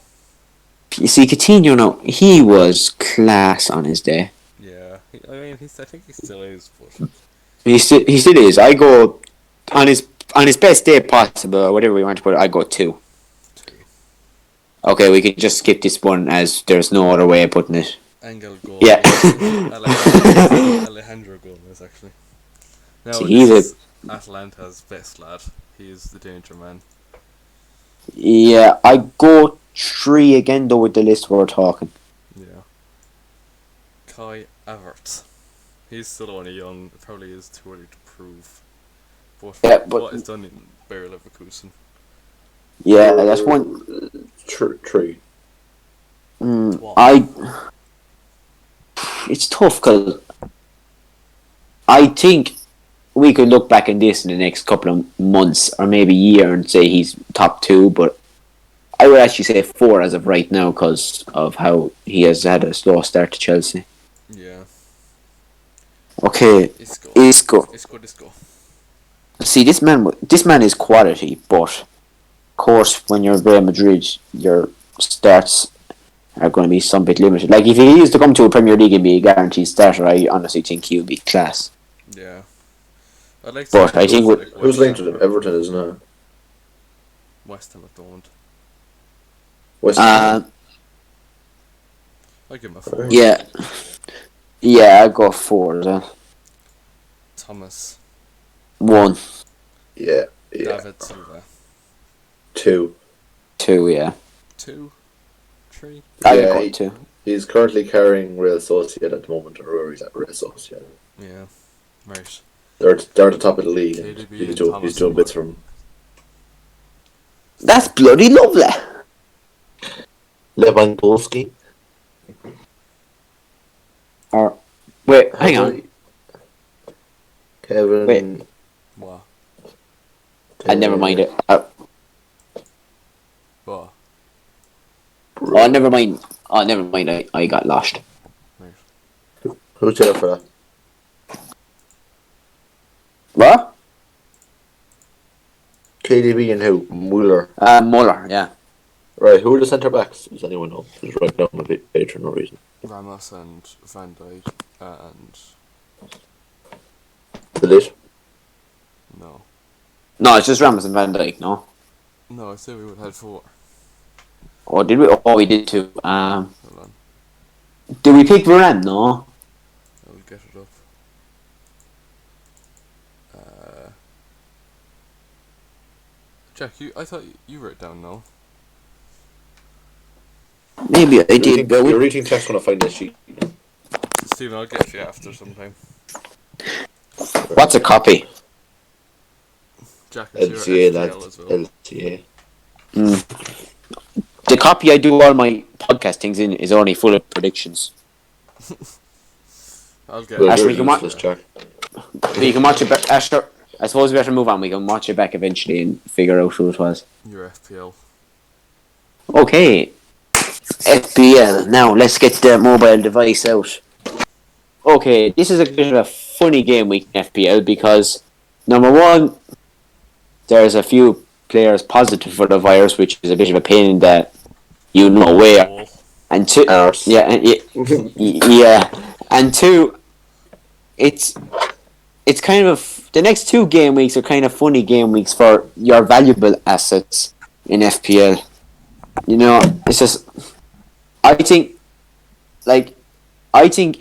You see, Coutinho now, he was class on his day. Yeah, I mean, I think he still is, but He still is. I go on his best day possible, or whatever we want to put it. I go 2. 2. Okay, we can just skip this one as there's no other way of putting it. Angel Gomez. Yeah. Alejandro Gomez, actually. No, See, this is Atlanta's best lad. He is the danger man. Yeah, I go 3 again though with the list we're talking. Yeah. Kai Havertz. He's still only young. Probably is too early to prove. But, Yeah, but- what is done in Bayer Leverkusen. Yeah, that's one. 3. It's tough because I think we could look back in this in the next couple of months or maybe year and say he's top 2, but I would actually say 4 as of right now because of how he has had a slow start to Chelsea. Yeah. Okay, Isco. see, this man is quality, but of course, when you're Real Madrid, your starts are going to be some bit limited. Like, if he used to come to a Premier League and be a guaranteed starter, I honestly think he would be class. Yeah. I'd like to But see I think like Who's West linked to Ham. them? Everton, isn't it? West Ham at the moment. West Ham. I'll give him a 4. Yeah, I'd go 4 as well. Thomas. 1, Yeah. David Silva. 2. 2, yeah. 2. 3. I'd Yeah, go 2. He's currently carrying Real Sociedad at the moment, or where he's at Real Sociedad. Yeah. Right. They're at the top of the league. And KDB he's and doing Thomas bits from That's bloody lovely. Lewandowski. Or, wait, hang on. Kevin. Wait. What? Never mind it. What? Oh, never mind. I got lost. Right. Who's there for that? What? KDB and who? Muller. Muller, yeah. Right, who are the centre backs? Does anyone know? Just write down a page for no reason. Ramos and Van Dijk and The list? no. No, it's just Ramos and Van Dijk, no? No, I said we would have 4. Or did we? Oh, we did 2. Hold on. Did we pick Varane? No. I'll get it up. Jack, I thought you wrote it down, no? Maybe I did. But Your reading text gonna find this sheet. Stephen, I'll get you after sometime. what's a copy? Jack, it's LCA, your lad. FPL as well. LCA. The copy I do all my podcast things in is only full of predictions. I'll get Well, it. Actually, you're come on. useless, Jack. So you can watch it back. Ashton, I suppose we better move on. We can watch it back eventually and figure out who it was. Your FPL. Okay. FPL. Now let's get the mobile device out. Okay, this is a bit of a funny game week in FPL because number one, there's a few players positive for the virus, which is a bit of a pain in the where. Oh, And two, Arse. yeah, yeah, and 2, it's kind of the next 2 game weeks are kind of funny game weeks for your valuable assets in FPL. You know, it's just I think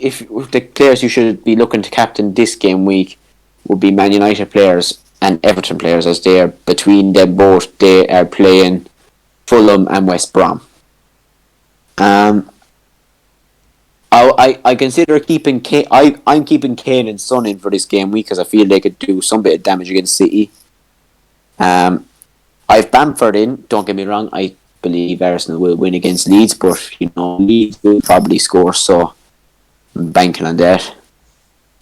if the players you should be looking to captain this game week would be Man United players and Everton players, as they are between them both. They are playing Fulham and West Brom. I consider keeping Kane. I'm keeping Kane and Son in for this game week because I feel they could do some bit of damage against City. I've Bamford in. Don't get me wrong. I believe Arsenal will win against Leeds, but Leeds will probably score. So I'm banking on that.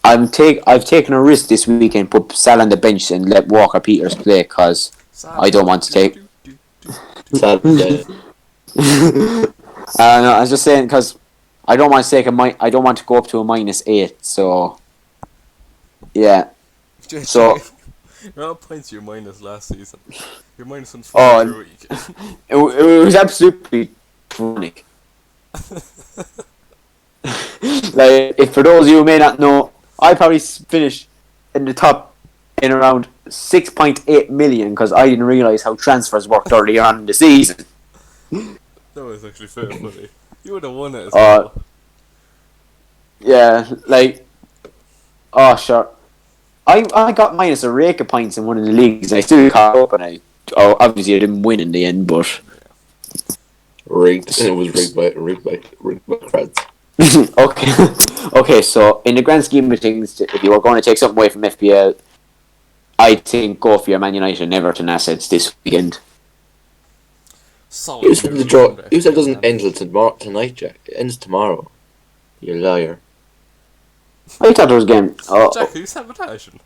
I've taken a risk this weekend. Put Salah on the bench and let Walker Peters play because I don't want to take. No, I was just saying because I don't want to take I don't want to go up to a -8. So yeah. So what points you minus last season? You're minus on Oh, week. it was absolutely funny. Like, if for those of you who may not know, I probably finished in the top in around 6.8 million because I didn't realise how transfers worked early on in the season. That was actually fair funny. You would have won it as well. Yeah, like, oh sure. I got minus a rake of points in one of the leagues and I still caught up and obviously I didn't win in the end, but rigged. It was rigged by crowds. Okay, so in the grand scheme of things, if you were going to take something away from FPL, I think go for your Man United and Everton assets this weekend. You said the draw. You said it doesn't end till tonight, Jack. It ends tomorrow. You liar. I thought it was a game. Jack, are you sabotaging?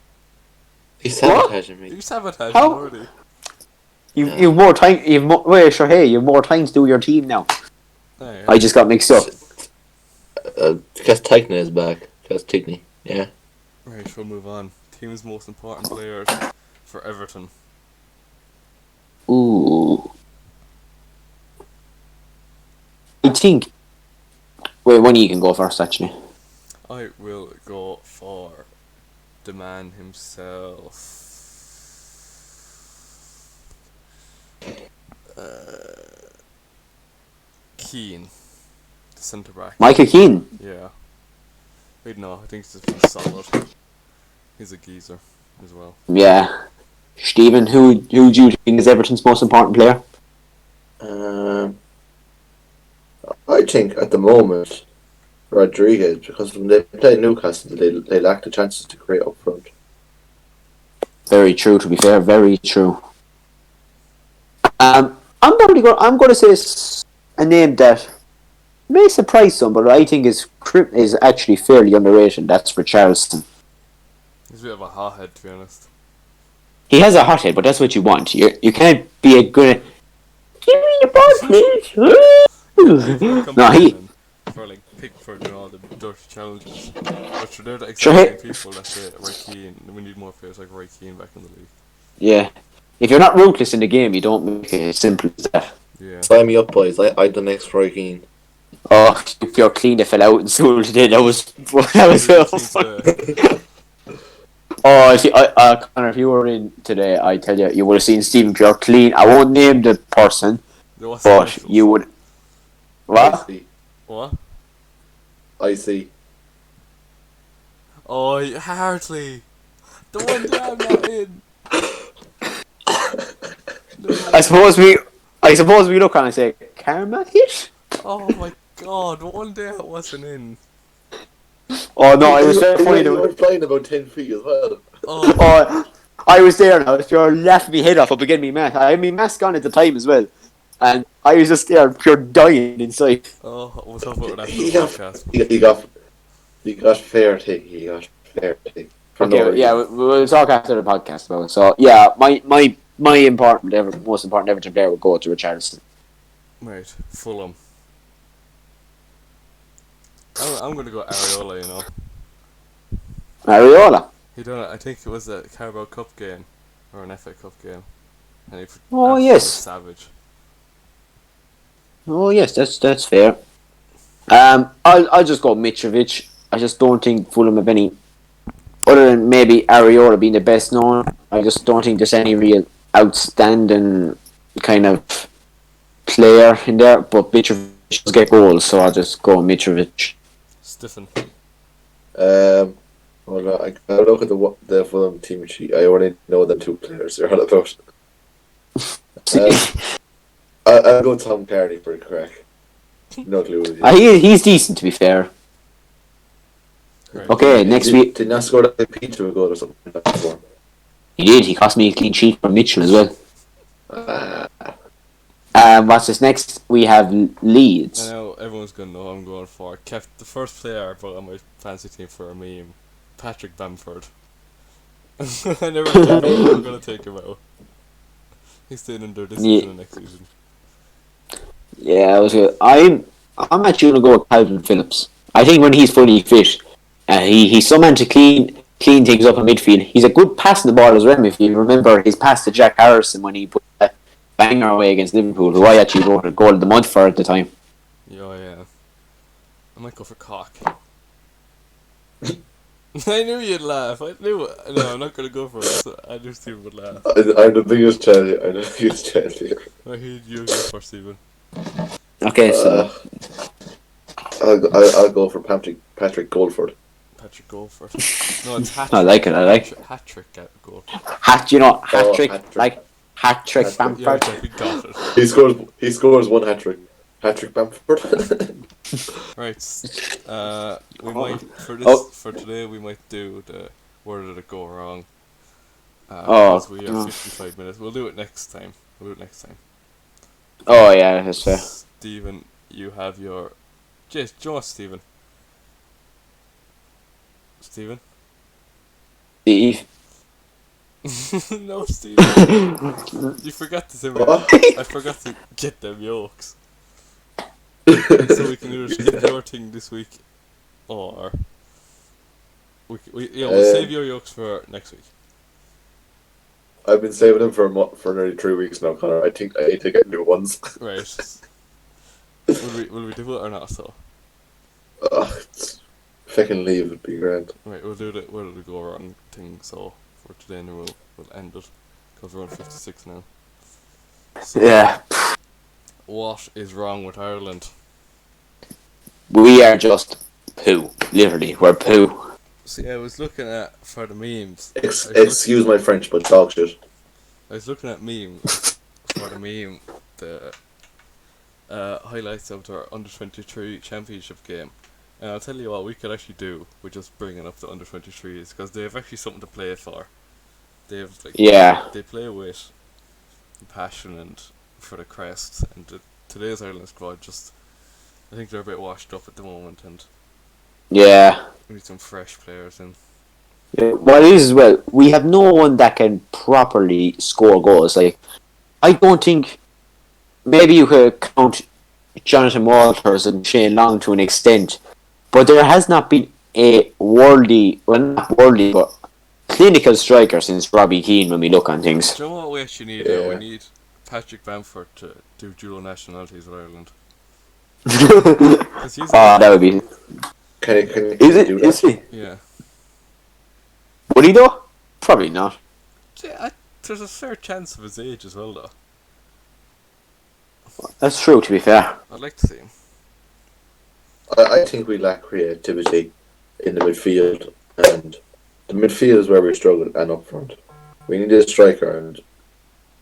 He's sabotaging me. Are you sabotaging How? already? You've more time. You have more time to do your team now. Oh, yeah. I just got mixed up. Because Tigney is back. Because Tigney, yeah. Right, we'll move on. Team's most important players for Everton. Ooh. I think. Wait, one of you can go first, actually. I will go for the man himself. Keane, the centre back. Michael Keane. Yeah. Wait, no, I think he's just been solid. He's a geezer as well. Yeah. Stephen, who do you think is Everton's most important player? I think at the moment Rodriguez, because when they play Newcastle, they lack the chances to create up front. Very true. To be fair, very true. I'm going to say a name that may surprise some, but I think is actually fairly underrated. That's Richarlison. He's a bit of a hothead, to be honest. He has a hothead, but that's what you want. You can't be a good. Give me the ball, please. No, he. For like Pickford and all the dirty challenges. But they're the exact same people that say Roy Keane. We need more players like Roy Keane back in the league. Yeah. If you're not ruthless in the game, you don't make it as simple as that. Yeah. Sign me up, boys. I'm the next Roy Keane. Oh, if you're clean, that fell out in school today. That was Oh, Connor, if you were in today, I tell you, you would have seen Stephen Pure clean. I won't name the person, but you would. What? What? I see. Oh, Hartley! The one that I'm not in! I suppose we look on and say, Karma hit? Oh my god, one day I wasn't in. Oh no, it was very funny. You were flying about 10 feet as well. Oh, I was there now. You're laughing me head off up again, me mask. I had my mask on at the time as well. And I was just there, pure dying inside. Oh, what's up with that podcast? He got fair thing. Okay, yeah, we'll talk after the podcast about it. So, yeah, my most important Everton player would go to Richarlison. Right, Fulham. I'm going to go Areola, you know. Areola? He done it, I think it was a Carabao Cup game, or an FA Cup game. And he yes. Savage. Oh yes, that's fair. I'll just go Mitrovic. I just don't think Fulham have any, other than maybe Areola being the best known. I just don't think there's any real outstanding kind of player in there. But Mitrovic does get goals, so I'll just go Mitrovic. Stiffen. Well, I look at the Fulham team sheet. I only know them two players they're all about. I'll go Tom Carney for a crack. No clue. He's decent, to be fair. Right. Okay, next week. Did not score like a peach to a goal or something like that before. He did. He cost me a clean sheet from Mitchell as well. What's this next? We have I Leeds. know everyone's gonna know I'm going for. Kept the first player I brought on my fancy team for a meme, Patrick Bamford. I never thought we were gonna take him out. He's staying under this season and next season. Yeah, I was. I'm actually gonna go with Calvin Phillips. I think when he's fully fit, he's someone to clean things up in midfield. He's a good passing the ball as well. If you remember his pass to Jack Harrison when he put that banger away against Liverpool, who I actually wrote a goal of the month for at the time. Yeah. I might go for Cock. I knew you'd laugh. I knew it. No, I'm not gonna go for it. So I knew Stephen would laugh. I'm the biggest Chelsea. I'm the biggest Chelsea. I heard you go for Stephen. Okay, so I'll go for Patrick Goldford. Patrick Goldford. No, it's hat. I like it. Hat trick at goal. Hat trick, hat-trick. like hat trick Hat-trick. Bamford. Yeah, we got it. He scores one hat trick. Hat-trick Bamford. Right. We might for today. We might do the where did it go wrong? Because we have 55 minutes. We'll do it next time. Oh yeah, that's fair. Stephen, you have your. Jace, do you know what, Stephen? Stephen? Steve. No, Stephen. You forgot to say me. What? I forgot to get them yolks. So we can either skip your thing this week, or we'll save your yolks for next week. I've been saving them for nearly 3 weeks now, Connor. I think I need to get new ones. Right. Will we do it or not? So. Fucking leave would be grand. Right, we'll do the where did we go wrong thing. So for today, and we'll end it because we're on 56 now. So, Yeah, what is wrong with Ireland? we are just poo. Literally, we're poo. See, I was looking at for the memes. Excuse my French, but dog shit. I was looking at memes for the meme, the highlights of their under-23 championship game. And I'll tell you what we could actually do with just bringing up the under-23s, because they have actually something to play for. They have they play with passion and for the crest. And today's Ireland squad I think they're a bit washed up at the moment, and Yeah. we need some fresh players in. Well, it is as well. We have no one that can properly score goals. Like, I don't think. Maybe you could count Jonathan Walters and Shane Long to an extent, but there has not been a not worldly, but clinical striker since Robbie Keane when we look on things. Do you know what we actually need now? We need Patrick Bamford to do dual nationalities with Ireland. That would be. Can Is he? Yeah. Would he though? Probably not. There's a fair chance of his age as well, though. That's true, to be fair. I'd like to see him. I think we lack creativity in the midfield, and the midfield is where we struggle, and up front. We need a striker and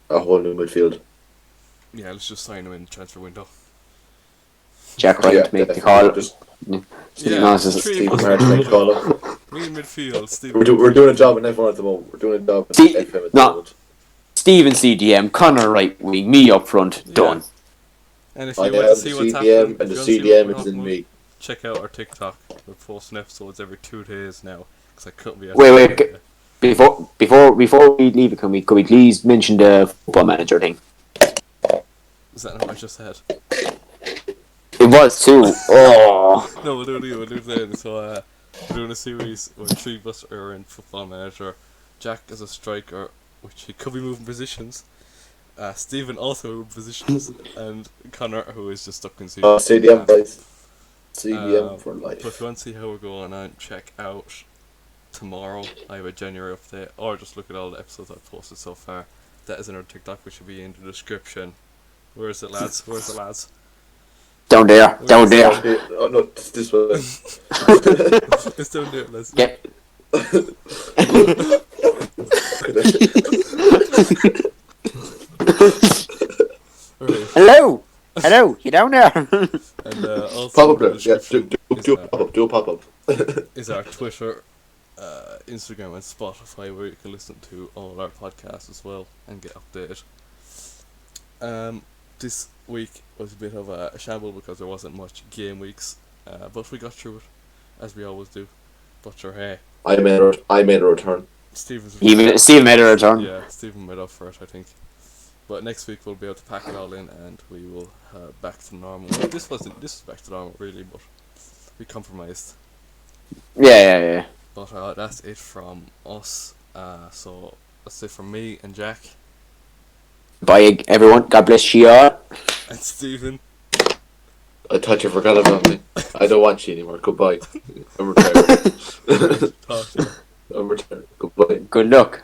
a whole new midfield. Yeah, let's just sign him in the transfer window. Jack Wright to make the call. Steve Martin to make the call up. Me in midfield, Steve. We're doing a job in F1 at the moment. We're doing a job in FM at the moment. Steven CDM, Connor right wing, me up front, done. And if you want to see what's happening, and the CDM is in me. Check out our TikTok. We're posting episodes every 2 days now. Because I couldn't be. Wait. Before we leave it, could we please mention the Football Manager thing? Is that not what I just said? It was too. Oh. No, we'll do it then. So we're doing a series where 3 of us are in Football Manager. Jack is a striker, which he could be moving positions. Stephen also moving positions, and Connor, who is just stuck in CDM. CDM, guys. CDM for life. But if you want to see how we're going on, check out tomorrow. I have a January update, or just look at all the episodes I've posted so far. That is in our TikTok, which will be in the description. Where is it, lads? Where's the lads? Down there. Oh no, this way. It's down there, lads. Yep. Right. Hello. Hello, you down there? And also Pop up in the there. Yeah, description do a pop up. Do a pop up. is our Twitter, Instagram, and Spotify, where you can listen to all our podcasts as well and get updated. This week was a bit of a shamble because there wasn't much game weeks, but we got through it as we always do. But sure, hey, I made a return. Steve Steve made a return. Yeah, Stephen made up for it, I think. But next week we'll be able to pack it all in and we will back to normal. Well, this was back to normal really, but we compromised. Yeah. But that's it from us. So that's it from me and Jack Bye, everyone. God bless you all. and Stephen. I thought you forgot about me. I don't want you anymore. Goodbye. I'm retired. Talk to you. I'm retired. Goodbye. Good luck.